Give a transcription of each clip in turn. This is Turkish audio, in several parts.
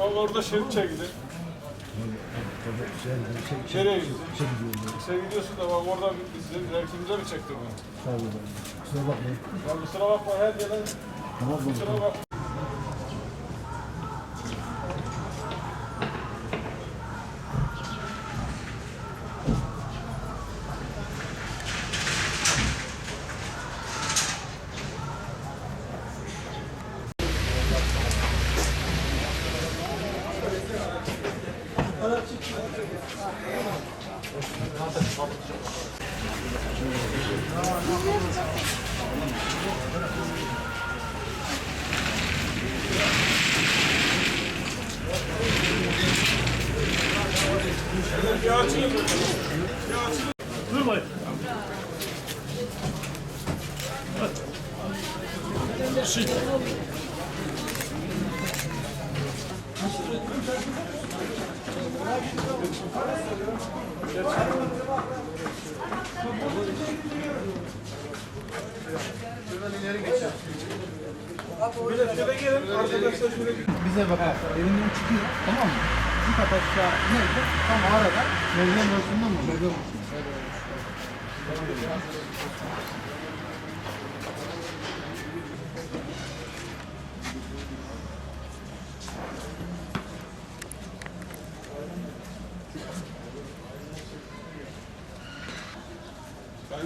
Orada şerit çekildi. Nereye gidiyorsun? Sen gidiyorsun da bak orada bize mi çekti bunu? Tabii. Kusura bakmayın. Ya kusura bakma her gelen. Kusura bakma. Durmayın. Bize bakar. Elinden çıkıyor. Tamam mı? Bir kat aşağı neyse tam arada merdiven boşluğunda mı? Merdiven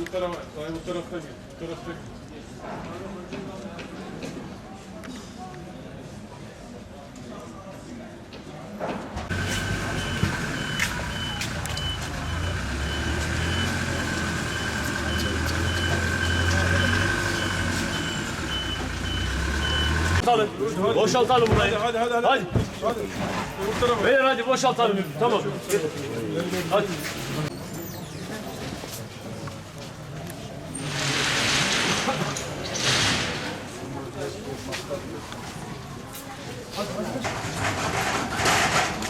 Bu taraftan git. Bu taraftan git. Boşaltalım burayı. Hadi. Hadi. Bu tarafa. Beyler hadi boşaltalım. Tamam. Hadi.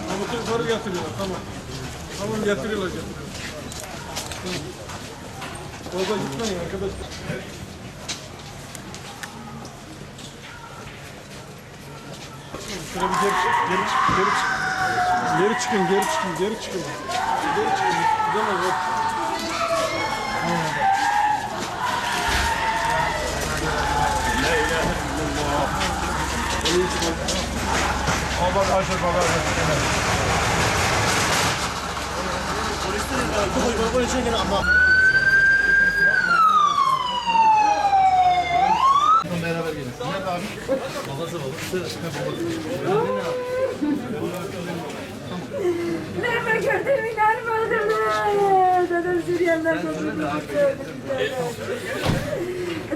Tabutu yukarı getiriyorlar. Tamam. Tamam getiriyorlar. Tamam. Orada gitmeyin arkadaşlar. Şöyle bir geri çık. Geri çıkın. Geri çıkın. Gidemez bak. beraber gelin. Nerede abi? Babası. Nerede gördüm inanmadım. Dedim Suriyeliler götürdü.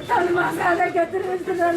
Tanımazlar da götürmüştüler.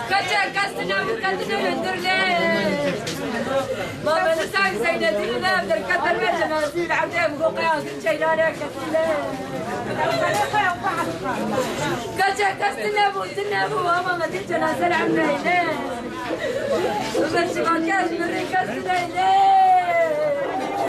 Kaçak kastına bu kadını öldürler. Baba sen seyredilirler. Katar verdim azil عدم وقياس جيلانك كتير. Kaçak kastına bu ama madem cenaze amrayne. Umarım ki kastına